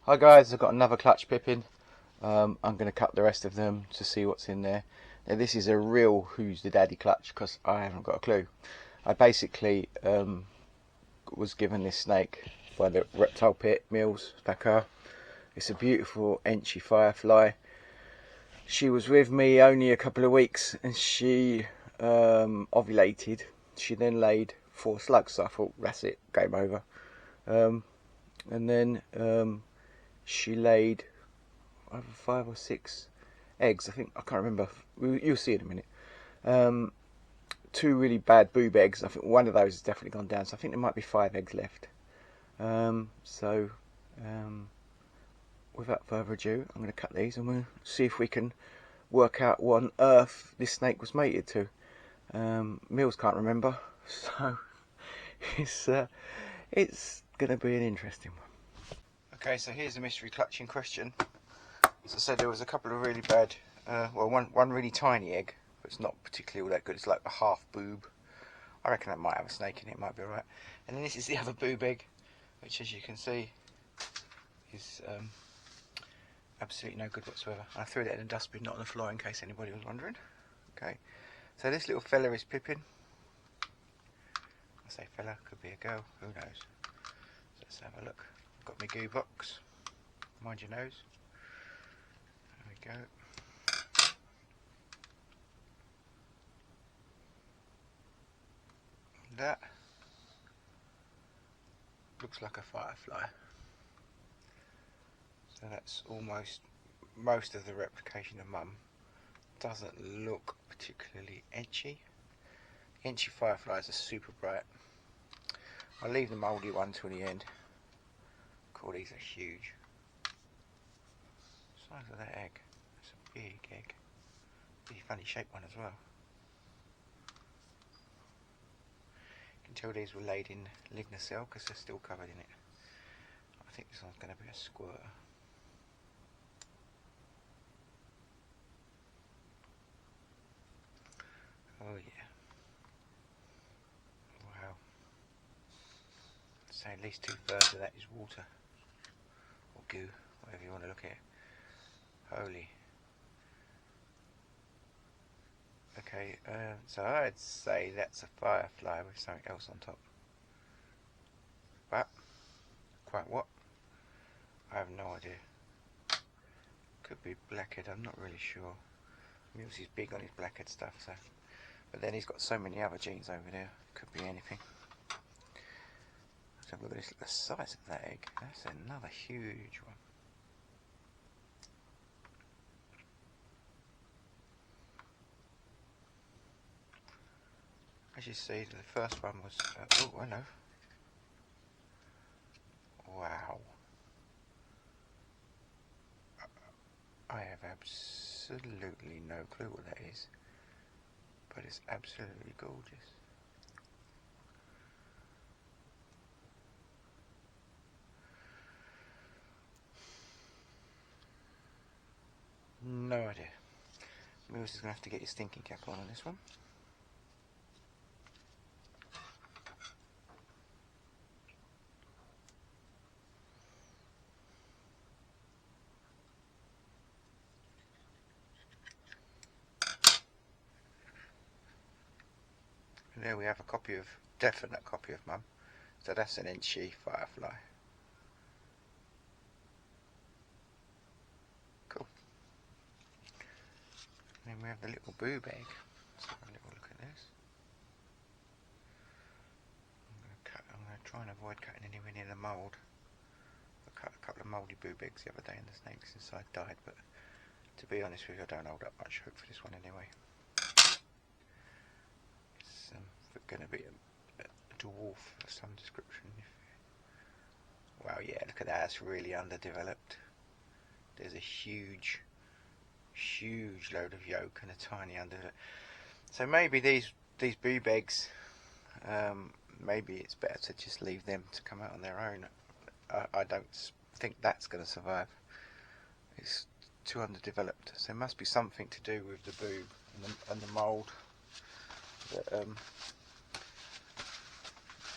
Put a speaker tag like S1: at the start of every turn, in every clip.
S1: Hi guys, I've got another clutch pippin. I'm going to cut the rest of them to see what's in there. Now this is a real who's the daddy clutch because I haven't got a clue. I basically was given this snake by the reptile pit, Mills, Dakar. It's a beautiful Enchi firefly. She was with me only a couple of weeks and she ovulated. She then laid 4 slugs, so I thought that's it, game over. And then she laid either 5 or 6 eggs. I think, I can't remember. You'll see in a minute. 2 really bad boob eggs. I think one of those has definitely gone down. So I think there might be 5 eggs left. Without further ado, I'm going to cut these and we'll see if we can work out what on earth this snake was mated to. Mills can't remember, so it's going to be an interesting one. Okay, so here's the mystery clutch in question. As I said, there was a couple of really bad, one really tiny egg, but it's not particularly all that good. It's like a half boob. I reckon that might have a snake in it, might be alright. And then this is the other boob egg, which as you can see is absolutely no good whatsoever. I threw that in a dustbin, not on the floor, in case anybody was wondering. Okay, so this little fella is Pippin. I say fella, could be a girl, who knows. So let's have a look. I've got my goo box. Mind your nose. There we go. That looks like a firefly. So that's almost most of the replication of Mum. Doesn't look particularly Enchi. Enchi fireflies are super bright. I'll leave the mouldy one till the end. Cool, these are huge. Size of that egg. It's a big egg. Pretty funny shaped one as well. You can tell these were laid in lignocell because they're still covered in it. I think this one's going to be a squirter. Oh yeah. Wow. I'd say at least 2/3 of that is water. Or goo, whatever you want to look at it. Holy. Okay, so I'd say that's a firefly with something else on top. But, quite what? I have no idea. Could be blackhead, I'm not really sure. Mills is big on his blackhead stuff, so. But then he's got so many other genes over there, could be anything. Let's have a look at this, the size of that egg. That's another huge one. As you see, the first one was, oh hello. Wow. I have absolutely no clue what that is, but it's absolutely gorgeous. No idea. Mills is going to have to get his thinking cap on this one. And there we have a copy of, definite copy of Mum. So that's an Enchi firefly. Cool. And then we have the little boob egg. Let's have a little look at this. I'm going to try and avoid cutting anywhere near the mould. I cut a couple of mouldy boob eggs the other day and the snakes inside died, but to be honest with you, I don't hold up much hope for this one anyway. It's going to be a dwarf of some description. Wow, yeah, look at that, it's really underdeveloped. There's a huge load of yolk and a tiny underdeveloped. So maybe these boob eggs, maybe it's better to just leave them to come out on their own. I don't think that's going to survive. It's too underdeveloped. So there must be something to do with the boob and the mould that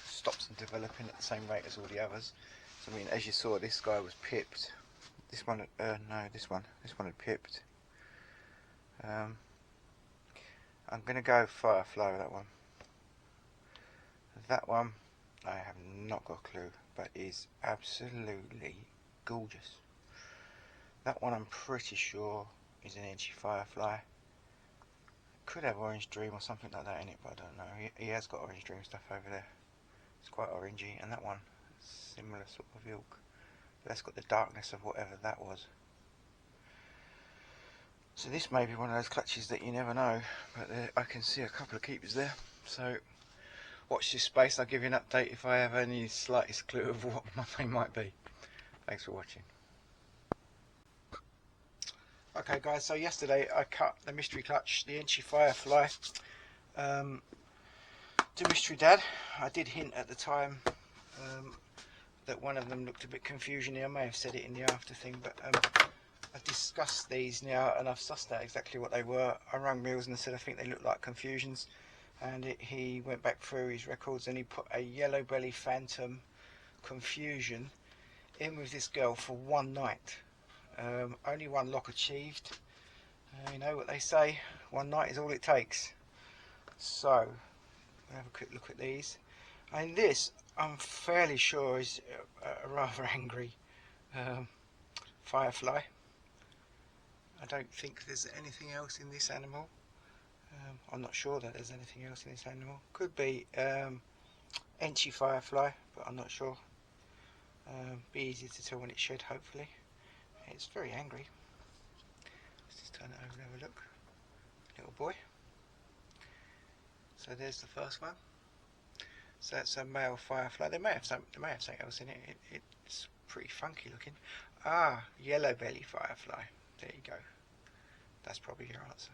S1: stops them developing at the same rate as all the others. So I mean, as you saw, this guy was pipped. This one, no, this one had pipped. I'm going to go Firefly with that one. That one, I have not got a clue, but is absolutely gorgeous. That one I'm pretty sure is an Inchy Firefly. Could have Orange Dream or something like that in it, but I don't know. He has got Orange Dream stuff over there. It's quite orangey, and that one, similar sort of ilk. But that's got the darkness of whatever that was. So this may be one of those clutches that you never know, but I can see a couple of keepers there. So watch this space. I'll give you an update if I have any slightest clue of what they might be. Thanks for watching. Okay guys, so yesterday I cut the mystery clutch, the Inchy Firefly, to Mystery Dad. I did hint at the time that one of them looked a bit confusion-y. I may have said it in the after thing, but I've discussed these now and I've sussed out exactly what they were. I rang Mills and said I think they look like confusions, and he went back through his records and he put a yellow belly phantom confusion in with this girl for one night. Only one lock achieved. You know what they say, one night is all it takes. So we'll have a quick look at these, and this I'm fairly sure is a rather angry Firefly. I don't think there's anything else in this animal. I'm not sure that there's anything else in this animal. Could be Inchy Firefly, but I'm not sure. Be easy to tell when it's shed, hopefully. It's very angry. Let's just turn it over and have a look. Little boy. So there's the first one. So that's a male Firefly. They may have something else in it. It's pretty funky looking. Ah, yellow belly Firefly. There you go. That's probably your answer.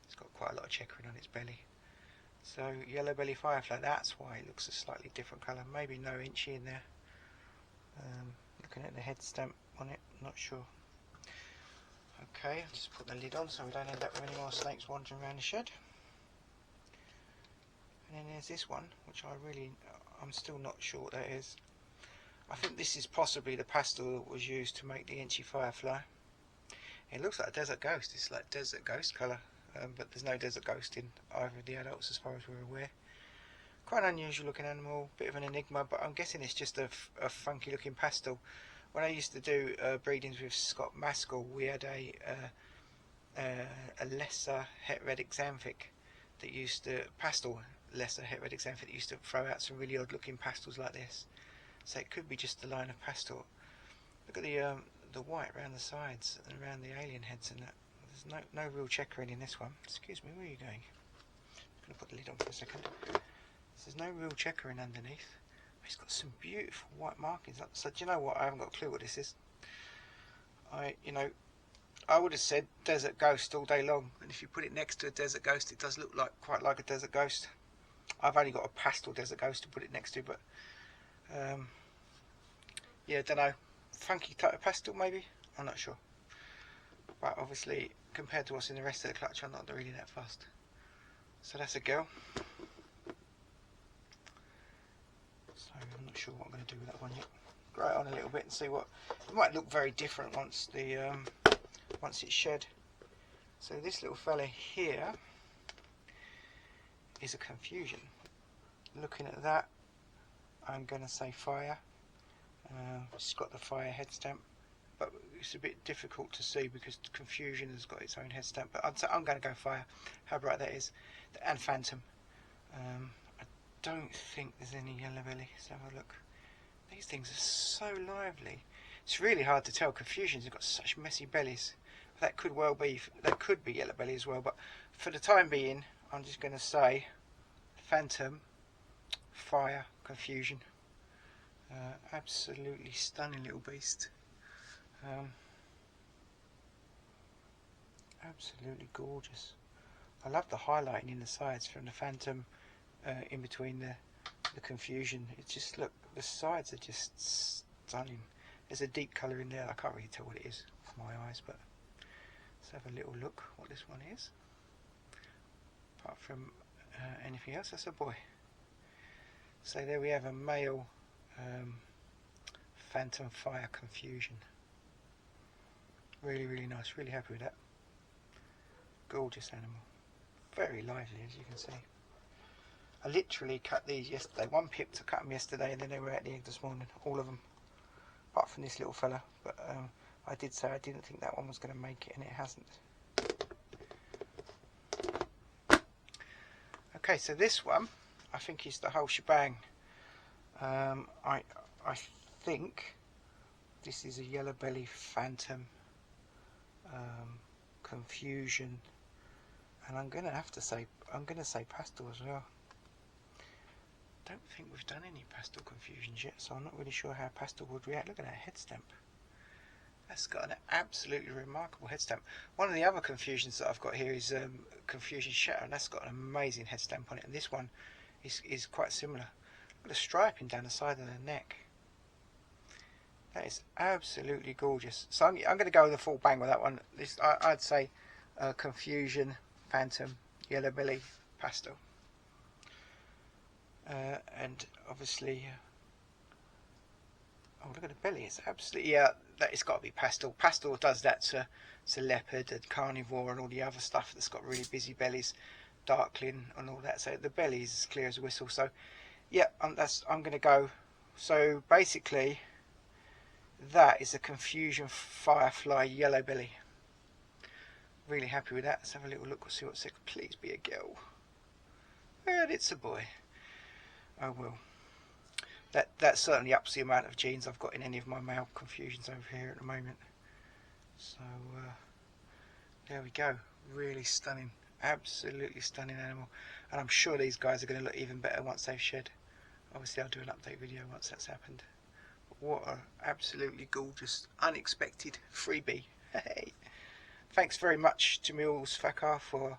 S1: It's got quite a lot of checkering on its belly. So yellow belly Firefly. That's why it looks a slightly different colour. Maybe no Inchy in there. Looking at the head stamp on it, not sure. Okay, I'll just put the lid on so we don't end up with any more snakes wandering around the shed. And then there's this one, which I'm still not sure what that is. I think this is possibly the pastel that was used to make the Inchy Firefly. It looks like a Desert Ghost. It's like Desert Ghost colour, but there's no Desert Ghost in either of the adults as far as we're aware. Quite an unusual looking animal, bit of an enigma, but I'm guessing it's just a funky looking pastel. When I used to do breedings with Scott Maskell, we had a lesser het red xanthic that used to lesser het red xanthic that used to throw out some really odd looking pastels like this. So it could be just a line of pastel. Look at the white around the sides and around the alien heads and that. There's no real checkering in this one. Excuse me, where are you going? I'm going to put the lid on for a second. There's no real checkering underneath. It's got some beautiful white markings. So do you know what? I haven't got a clue what this is. I would have said Desert Ghost all day long, and if you put it next to a Desert Ghost, it does look quite like a Desert Ghost. I've only got a pastel Desert Ghost to put it next to, but yeah, don't know. Funky type of pastel maybe. I'm not sure. But obviously, compared to what's in the rest of the clutch, I'm not really that fussed. So that's a girl. So I'm not sure what I'm going to do with that one yet. Grow it on a little bit and see what. It might look very different once it's shed. So this little fella here is a confusion. Looking at that, I'm going to say fire. It's got the fire head stamp, but it's a bit difficult to see because the confusion has got its own head stamp. But I'm going to go fire. How bright that is, and phantom. I don't think there's any yellow belly. Let's have a look. These things are so lively. It's really hard to tell. Confusions have got such messy bellies. That could well be. They could be yellow belly as well. But for the time being, I'm just going to say phantom, fire, confusion. Absolutely stunning little beast. Absolutely gorgeous. I love the highlighting in the sides from the phantom in between the confusion. It's just, look, the sides are just stunning. There's a deep colour in there. I can't really tell what it is with my eyes, but let's have a little look what this one is. Apart from anything else, that's a boy. So there we have a male phantom fire confusion. Really, really nice. Really happy with that. Gorgeous animal. Very lively, as you can see. I literally cut these yesterday. One pipped, I cut them yesterday, and then they were at the egg this morning. All of them, apart from this little fella. But I did say I didn't think that one was going to make it, and it hasn't. Okay, so this one, I think is the whole shebang. I think this is a yellow belly phantom confusion, and I'm going to say pastel as well. Don't think we've done any pastel confusions yet, so I'm not really sure how pastel would react. Look at that head stamp. That's got an absolutely remarkable head stamp. One of the other confusions that I've got here is Confusion Shatter, and that's got an amazing head stamp on it, and this one is quite similar. Look at the striping down the side of the neck. That is absolutely gorgeous. So I'm going to go with a full bang with that one. I'd say Confusion Phantom Yellow Belly Pastel. And obviously, oh, look at the belly. It's absolutely, yeah, it's got to be pastel. Pastel does that to leopard and carnivore and all the other stuff that's got really busy bellies, darkling and all that. So the belly is as clear as a whistle. So yeah, I'm going to go. So basically, that is a Confusion Firefly Yellow Belly. Really happy with that. Let's have a little look. We'll see what's it. Please be a girl. And it's a boy. Oh well. That certainly ups the amount of genes I've got in any of my male confusions over here at the moment. So there we go. Really stunning, absolutely stunning animal, and I'm sure these guys are going to look even better once they've shed. Obviously I'll do an update video once that's happened. But what an absolutely gorgeous, unexpected freebie. Hey, thanks very much to Mules Fakar for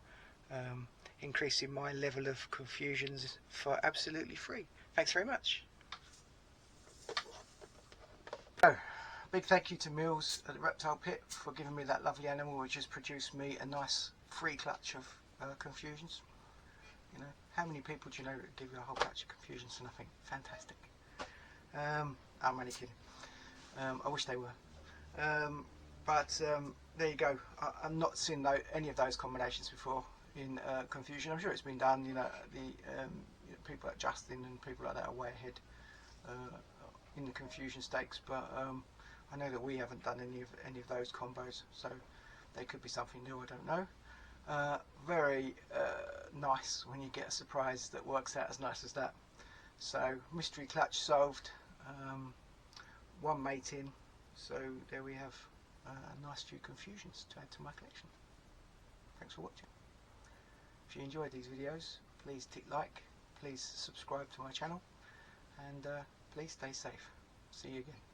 S1: increasing my level of confusions for absolutely free. Thanks very much. So, big thank you to Mills at the Reptile Pit for giving me that lovely animal, which has produced me a nice free clutch of confusions. You know, how many people do you know that give you a whole clutch of confusions for nothing? Fantastic. I'm only kidding. I wish they were. But there you go. I've not seen any of those combinations before in confusion. I'm sure it's been done. You know, people like Justin and people like that are way ahead in the confusion stakes, but I know that we haven't done any of those combos, so they could be something new. I don't know. Very nice when you get a surprise that works out as nice as that. So mystery clutch solved. One mate in. So there we have a nice few confusions to add to my collection. Thanks for watching. If you enjoyed these videos, please tick like, please subscribe to my channel, and please stay safe. See you again.